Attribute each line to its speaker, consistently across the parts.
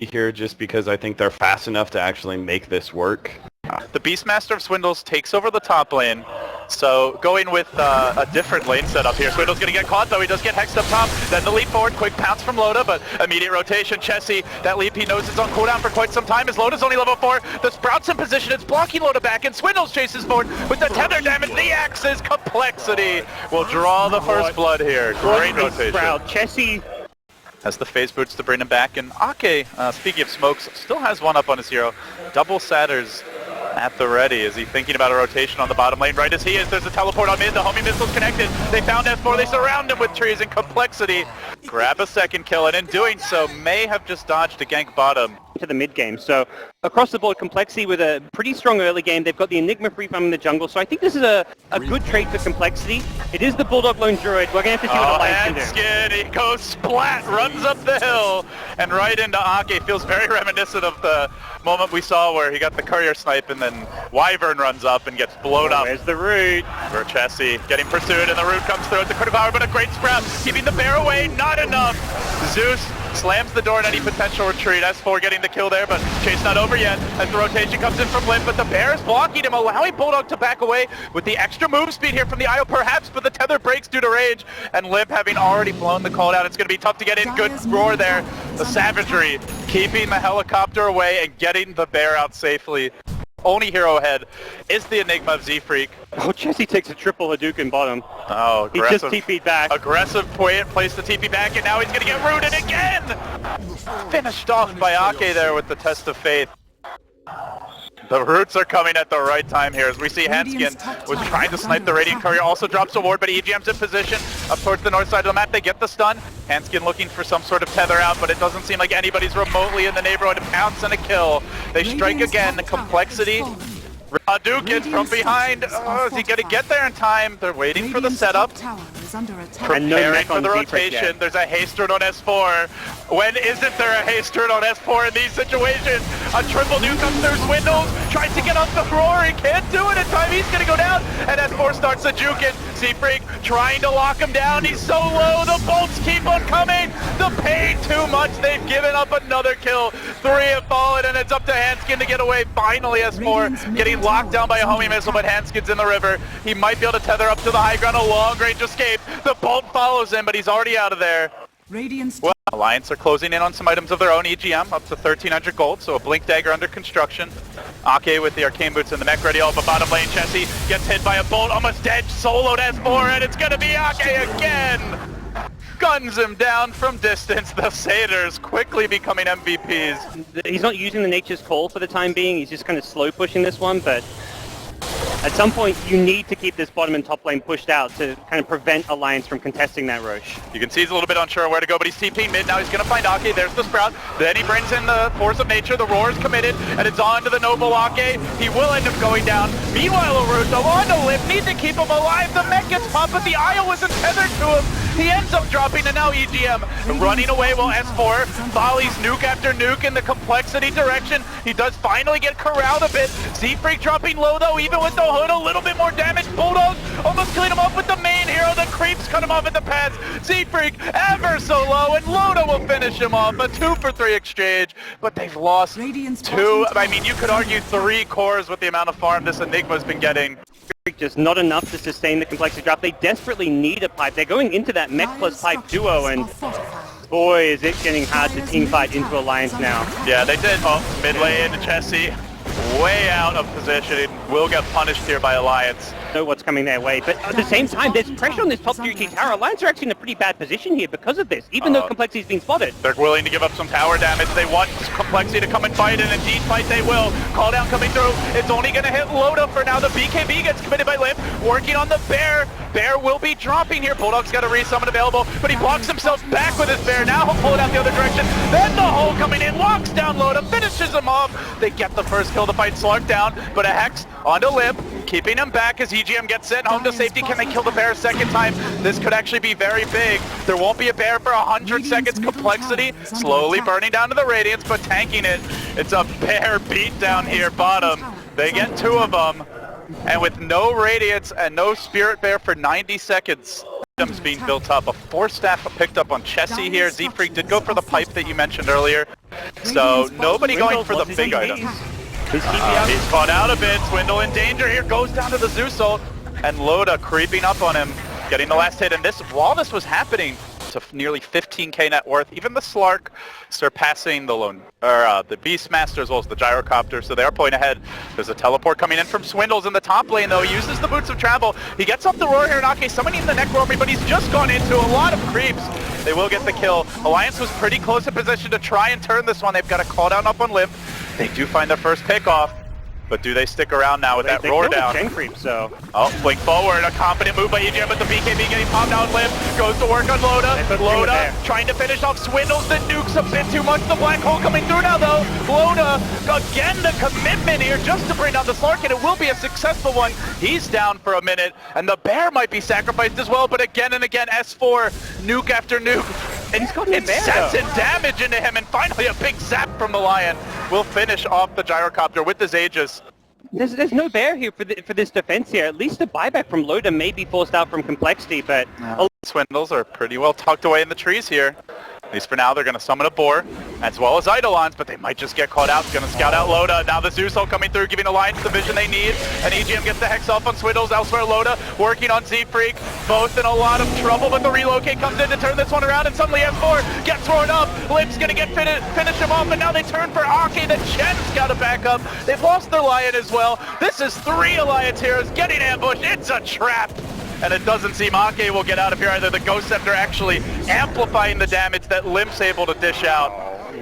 Speaker 1: here just because I think they're fast enough to actually make this work.
Speaker 2: The Beastmaster of Swindles takes over the top lane. So going with a different lane setup here. Swindle's going to get caught, though. He does get hexed up top. Then the leap forward, quick pounce from Loda, but immediate rotation. Chessie, that leap, he knows it's on cooldown for quite some time as Loda's only level 4. The Sprout's in position. It's blocking Loda back, and Swindles chases forward with the tether damage. The Axe's Complexity will draw the first blood here. Great rotation.
Speaker 3: Sprout. Chessie
Speaker 2: has the phase boots to bring him back, and Ake, speaking of smokes, still has one up on his hero. Double Satyrs at the ready. Is he thinking about a rotation on the bottom lane? Right as he is, there's a teleport on mid. The homing missile's connected. They found S4. They surround him with trees and Complexity. Grab a second kill, and in doing so, may have just dodged a gank bottom.
Speaker 3: to the mid game. So across the board, Complexity with a pretty strong early game. They've got the Enigma free farm in the jungle. So I think this is a good trade for Complexity. It is the Bulldog Lone Druid. We're going to have to see what Alliance can do.
Speaker 2: Hanskin, he goes splat, runs up the hill, and right into Ake. Feels very reminiscent of the moment we saw where he got the courier snipe and then Wyvern runs up and gets blown up.
Speaker 3: There's the root.
Speaker 2: Chessie getting pursued and the root comes through at the critical hour, but a great Sprout keeping the bear away, not enough. Zeus slams the door in any potential retreat. S4 getting the kill there, but chase not over yet as the rotation comes in from Limp, but the bear is blocking him, allowing Bulldog to back away with the extra move speed here from the IO perhaps, but the tether breaks due to rage, and Limp having already blown the call down. It's going to be tough to get in. Good roar there. The savagery keeping the helicopter away and getting the bear out safely. Only hero ahead is the Enigma of Z-Freak.
Speaker 3: Oh, Chessie takes a triple Hadouken bottom.
Speaker 2: Oh, aggressive.
Speaker 3: He just TP'd back.
Speaker 2: Aggressive place the TP back, and now he's going to get rooted again! Finished off by Ake there with the Test of Faith. The roots are coming at the right time here as we see Hanskin was trying to snipe the Radiant Courier, also drops a ward, but EGM's in position up towards the north side of the map. They get the stun. Hanskin looking for some sort of tether out, but it doesn't seem like anybody's remotely in the neighborhood. A pounce and a kill. They strike again. Complexity. Hadouken from behind. Oh, is he going to get there in time? They're waiting for the setup. Preparing for the rotation. There's a haste turn on S4. When isn't there a haste turn on S4 in these situations? A triple nuke comes through. Swindles tries to get off the roar. He can't do it in time. He's going to go down. And S4 starts the juking. Z-Freak trying to lock him down. He's so low. The bolts keep on coming. The pain too much. They've given up another kill. 3 have fallen, and it's up to Hanskin to get away. Finally, S4 getting locked down by a homing missile, but Hanskin's in the river. He might be able to tether up to the high ground. A long-range escape. The bolt follows him, but he's already out of there. Well, Alliance are closing in on some items of their own. EGM up to 1,300 gold, so a Blink Dagger under construction. Ake with the Arcane Boots and the mech ready, all but bottom lane. Chessie gets hit by a bolt, almost dead, soloed S4, and it's going to be Ake again! Guns him down from distance. The Satyrs quickly becoming MVPs.
Speaker 3: He's not using the Nature's Call for the time being. He's just kind of slow pushing this one, but at some point, you need to keep this bottom and top lane pushed out to kind of prevent Alliance from contesting that Roche.
Speaker 2: You can see he's a little bit unsure where to go, but he's TPing mid. Now he's going to find Ake. There's the Sprout. Then he brings in the Force of Nature. The Roar is committed, and it's on to the Noble Ake. He will end up going down. Meanwhile, Aruto on to Lip. Need to keep him alive. The mech gets popped, but the Isle isn't tethered to him. He ends up dropping, and now EGM running away while S4 volleys nuke after nuke in the Complexity direction. He does finally get corralled a bit. Z-Freak dropping low, though, even with the hood, a little bit more damage. Bulldog almost cleaned him off with the main hero. The creeps cut him off at the pads. Z-Freak ever so low, and Loda will finish him off. A 2-for-3 exchange, but they've lost 2, I mean, you could argue 3 cores with the amount of farm this Enigma's been getting.
Speaker 3: Just not enough to sustain the Complexity drop. They desperately need a pipe. They're going into that mech plus pipe duo, and boy, is it getting hard to teamfight into Alliance now.
Speaker 2: Yeah, they did. Oh, mid lane, Chessie way out of position. Will get punished here by Alliance.
Speaker 3: Know what's coming their way, but at the same time, there's pressure on this top 3 tower. Alliance are actually in a pretty bad position here because of this, even though Complexity's been spotted.
Speaker 2: They're willing to give up some tower damage. They want Complexity to come and fight, and indeed fight they will. Call down coming through. It's only going to hit Loda for now. The BKB gets committed by Limp, working on the bear. Bear will be dropping here. Bulldog's got a resummon available, but he blocks himself back with his bear. Now he'll pull it out the other direction. Then the hole coming in, locks down Loda, finishes him off. They get the first kill to fight Slark down, but a Hex onto Limp, keeping him back as EGM gets sent home to safety. Can they kill the bear a second time? This could actually be very big. There won't be a bear for 100 seconds. Complexity slowly burning down to the Radiance, but tanking it. It's a bear beat down here bottom. They get 2 of them. And with no Radiance and no Spirit Bear for 90 seconds, items being built up. A 4-staff picked up on Chessie here. Z-Freak did go for the pipe that you mentioned earlier. So nobody going for the big items. He's caught out a bit. Swindle in danger here. Goes down to the Zeus ult. And Loda creeping up on him. Getting the last hit. And this, while this was happening, to nearly 15k net worth. Even the Slark surpassing the the Beastmaster as well as the Gyrocopter, so they are pulling ahead. There's a teleport coming in from Swindles in the top lane though. He uses the Boots of Travel. He gets up the Roar here in Ake, summoning the Necroarmy, but he's just gone into a lot of creeps. They will get the kill. Alliance was pretty close in position to try and turn this one. They've got a call down up on Limp. They do find their first pick off. But do they stick around now with that roar down?
Speaker 3: Creep, so.
Speaker 2: Oh, blink forward, a confident move by EGM, but the BKB getting popped out Limp. Goes to work on Loda. Loda trying to finish off Swindles. The nuke's a bit too much. The black hole coming through now though. Loda, again the commitment here just to bring down the Slark, and it will be a successful one. He's down for a minute, and the bear might be sacrificed as well, but again and again, S4, nuke after nuke.
Speaker 3: And he's got
Speaker 2: incessant damage into him, and finally a big zap from the Lion will finish off the Gyrocopter with his Aegis.
Speaker 3: There's no bear here for this defense here. At least a buyback from Loda may be forced out from Complexity, but...
Speaker 2: Swindles are pretty well tucked away in the trees here. At least for now, they're going to summon a boar, as well as Eidolons, but they might just get caught out. Going to scout out Loda. Now the Zeus ult coming through, giving Alliance the vision they need. And EGM gets the Hex off on Swindles. Elsewhere, Loda working on Z-Freak. Both in a lot of trouble, but the relocate comes in to turn this one around, and suddenly S4 gets thrown up. Limp's going to get finish him off, and now they turn for Ake. The Chen's got to back up. They've lost their Lion as well. This is 3 Alliance heroes getting ambushed. It's a trap. And it doesn't seem Ake will get out of here either. The Ghost Scepter actually amplifying the damage that Limp's able to dish out.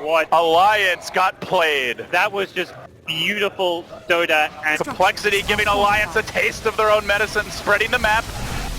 Speaker 3: What?
Speaker 2: Alliance got played.
Speaker 3: That was just beautiful, Dota. And
Speaker 2: Complexity giving Alliance a taste of their own medicine, spreading the map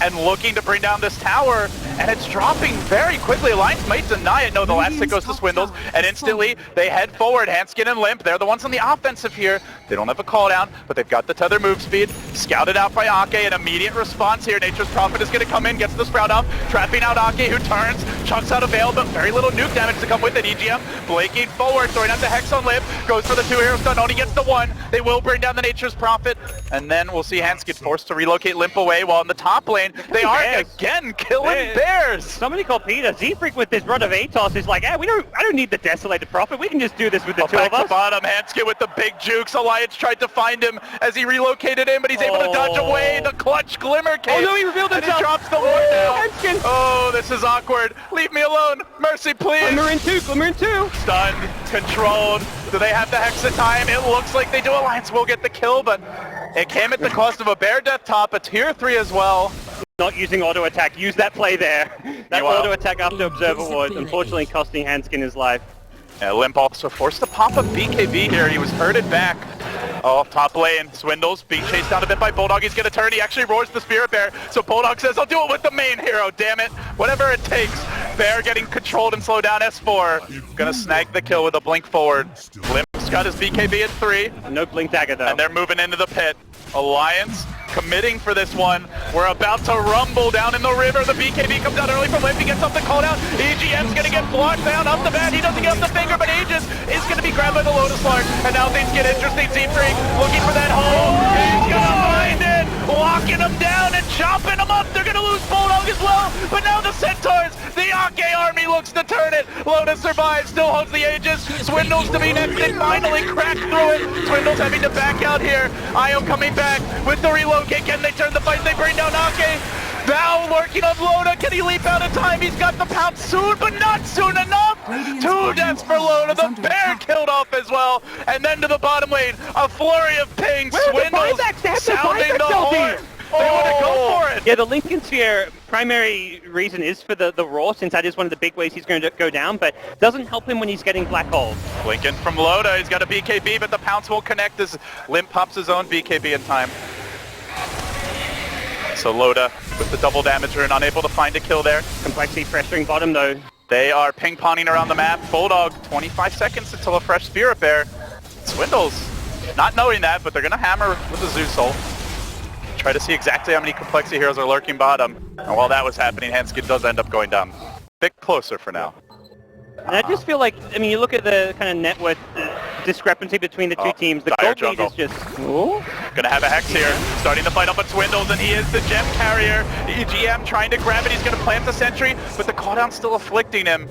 Speaker 2: and looking to bring down this tower, and it's dropping very quickly. Alliance might deny it. No, the last hit goes to Swindles, and instantly they head forward. Hanskin and Limp, they're the ones on the offensive here. They don't have a call down, but they've got the tether move speed. Scouted out by Ake, an immediate response here. Nature's Prophet is going to come in, gets the Sprout off, trapping out Ake, who turns, chucks out a Veil, but very little nuke damage to come with it. EGM blinking forward, throwing out the Hex on Limp, goes for the 2 hero stun, only gets the 1. They will bring down the Nature's Prophet, and then we'll see Hanskin forced to relocate Limp away, while in the top lane, they are again killing bears.
Speaker 3: Somebody called Peter. Z-Freak with this run of ATOS is like, I don't need the Desolated Prophet. We can just do this with the 2 of us.
Speaker 2: To bottom, Hanskin with the big jukes. Alliance tried to find him as he relocated in, but he's able to dodge away. The clutch Glimmer came.
Speaker 3: Oh no, he revealed himself.
Speaker 2: And he drops the ward now.
Speaker 3: Hanskin.
Speaker 2: Oh, this is awkward. Leave me alone. Mercy, please.
Speaker 3: Glimmer in 2. Glimmer in 2.
Speaker 2: Stunned, controlled. Do they have the Hex time? It looks like they do. Alliance will get the kill, but it came at the cost of a bear death top, a tier 3 as well.
Speaker 3: Not using auto attack. Use that play there. That auto attack after Observer Ward, unfortunately costing Hanskin his life.
Speaker 2: Yeah, Limp also forced to pop a BKB here. He was herded back. Oh, top lane. Swindles being chased down a bit by Bulldog. He's going to turn. He actually roars the Spirit Bear. So Bulldog says, I'll do it with the main hero, damn it. Whatever it takes. Bear getting controlled and slowed down. S4 going to snag the kill with a blink forward. Limp's got his BKB at 3.
Speaker 3: No blink dagger though.
Speaker 2: And they're moving into the pit. Alliance committing for this one. We're about to rumble down in the river. The BKB comes out early from Limp. He gets something called out. EGM's going to get blocked down off the bat. He doesn't get up the finger, but Aegis is going to be grabbed by the Lotus Lark. And now things get interesting. Z-Freak looking for that hole. He's going to find it. Locking him down and chopping him up. They're going to lose Bulldog as well. But now the Centaurs, the Ake army looks to turn it. Lotus survives, still holds the Aegis. Swindles to be next and finally crack through it. Swindles having to back out here. Io coming back with the reload kick. Can they turn the fight? They bring down Ake. Now lurking on Loda. Can he leap out of time? He's got the pounce soon, but not soon enough. 2 deaths for Loda. The bear killed off as well. And then to the bottom lane, a flurry of pings. Swindles sounding the horn. They want to go for it.
Speaker 3: Yeah, the Lincoln Sphere primary reason is for the Raw, since that is one of the big ways he's going to go down, but doesn't help him when he's getting black holes.
Speaker 2: Lincoln from Loda. He's got a BKB, but the pounce won't connect as Limp pops his own BKB in time. So Loda with the double damager and unable to find a kill there.
Speaker 3: Complexity pressuring bottom though.
Speaker 2: They are ping-ponging around the map. Bulldog, 25 seconds until a fresh Spirit Bear. Swindles, not knowing that, but they're going to hammer with the Zeus ult. Try to see exactly how many Complexity heroes are lurking bottom. And while that was happening, Hanskin does end up going down. A bit closer for now.
Speaker 3: And I just feel like, I mean, you look at the kind of net worth discrepancy between the two teams. The gold lead is just... Ooh.
Speaker 2: Gonna have a Hex here, starting to fight up on Swindles, and he is the gem carrier. EGM trying to grab it, he's gonna plant the sentry, but the cooldown's still afflicting him.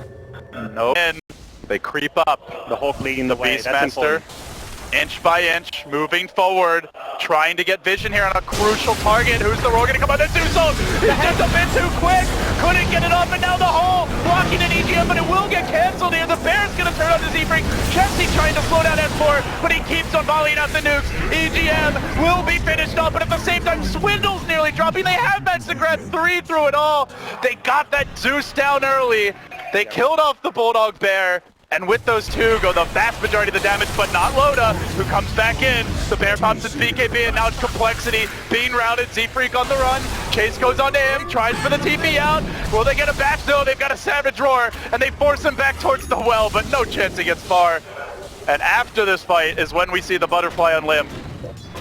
Speaker 2: Nope. And they creep up.
Speaker 3: The Hawk leading the way. That's
Speaker 2: Beastmaster,
Speaker 3: important.
Speaker 2: inch by inch, moving forward, trying to get vision here on a crucial target. Who's the roll gonna come out? There's Zuso! He's just a bit too quick! Couldn't get it off, and now the hole! Blocking an EGM, but it will get cancelled here. The Bear's gonna turn on the Z-Freak. Chelsea trying to slow down S4, but he keeps on volleying out the nukes. EGM will be finished off, but at the same time, Swindle's nearly dropping. They have managed to grab 3 through it all. They got that Zeus down early. They killed off the Bulldog Bear. And with those two go the vast majority of the damage, but not Loda, who comes back in. The Bear pops his BKB, and now it's Complexity being routed. Z-Freak on the run. Chase goes on to him, tries for the TP out. Will they get a bash? No, they've got a Savage Roar, and they force him back towards the well, but no chance he gets far. And after this fight is when we see the Butterfly on Limb.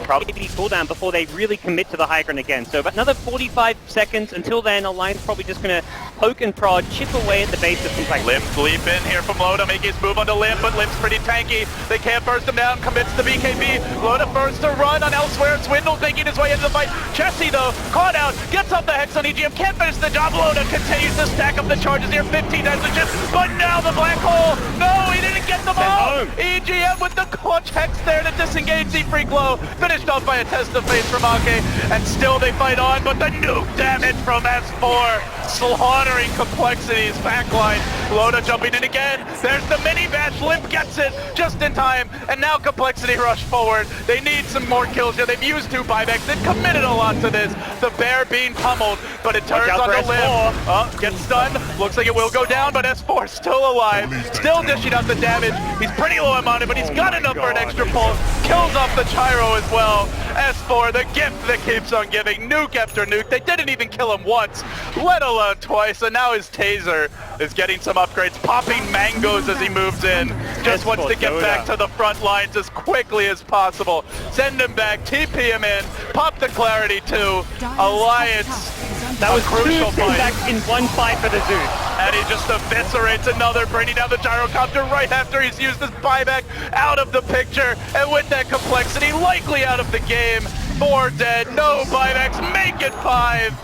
Speaker 3: Probably cooldown before they really commit to the high ground again. So about another 45 seconds. Until then, Alliance probably just going to poke and prod, chip away at the base of Complexity.
Speaker 2: Limb leap in here from Loda, making his move onto Limb, but Limb's pretty tanky. They can't burst him down, commits to BKB. Loda first to run on elsewhere. Swindle making his way into the fight. Chessie, though, caught out, gets off the Hex on EGM, can't finish the job. Loda continues to stack up the charges here, 15 as a chip, but now the Black Hole. No, he didn't get them all. EGM with the clutch Hex there to disengage Z-Freak low. Finished off by a test of fate from Ake, and still they fight on, but the nuke damage from S4 slaughtering Complexity's backline. Loda jumping in again. There's the mini bash. Limp gets it just in time, and now Complexity rush forward. They need some more kills here. They've used 2 buybacks. They've committed a lot to this. The Bear being pummeled, but it turns on the Limp. Gets stunned. Looks like it will go down, but S4 still alive. Still dishing out the damage. He's pretty low on mana, but he's got enough for an extra pull. Kills off the Gyro as well. S4, the gift that keeps on giving. Nuke after nuke. They didn't even kill him once, let alone twice, and now his taser is getting some upgrades, popping mangoes as he moves in. Just wants to get back to the front lines as quickly as possible. Send him back, TP him in, pop the Clarity too. Alliance,
Speaker 3: that was
Speaker 2: crucial
Speaker 3: 2
Speaker 2: fight.
Speaker 3: back in 1 fight for the Zeus.
Speaker 2: And he just eviscerates another, bringing down the Gyrocopter right after he's used his buyback out of the picture. And with that Complexity likely out of the game, 4 dead, no buybacks, make it 5.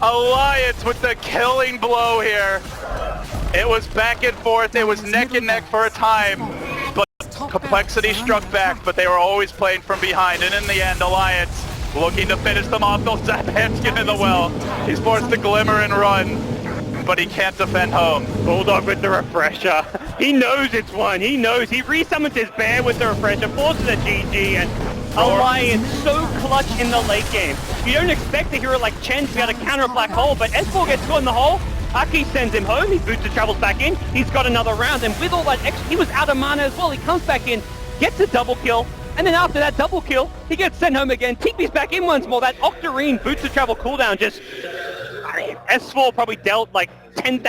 Speaker 2: Alliance with the killing blow here. It was back and forth, it was neck and neck for a time, but Complexity struck back, but they were always playing from behind, and in the end, Alliance looking to finish them off. They'll zap Hanskin in the well. He's forced to glimmer and run, but he can't defend home.
Speaker 3: Bulldog with the refresher. He knows it's one, he knows. He resummons his Bear with the refresher, forces a GG, and Alliance so clutch in the late game. You don't expect a hero like Chen to be able to counter a Black Hole, but S4 gets caught in the hole. Aki sends him home, his booster travels back in, he's got another round, and with all that extra, he was out of mana as well. He comes back in, gets a double kill, and then after that double kill, he gets sent home again. TP's back in once more. That Octarine booster travel cooldown just... S4 probably dealt like 10,000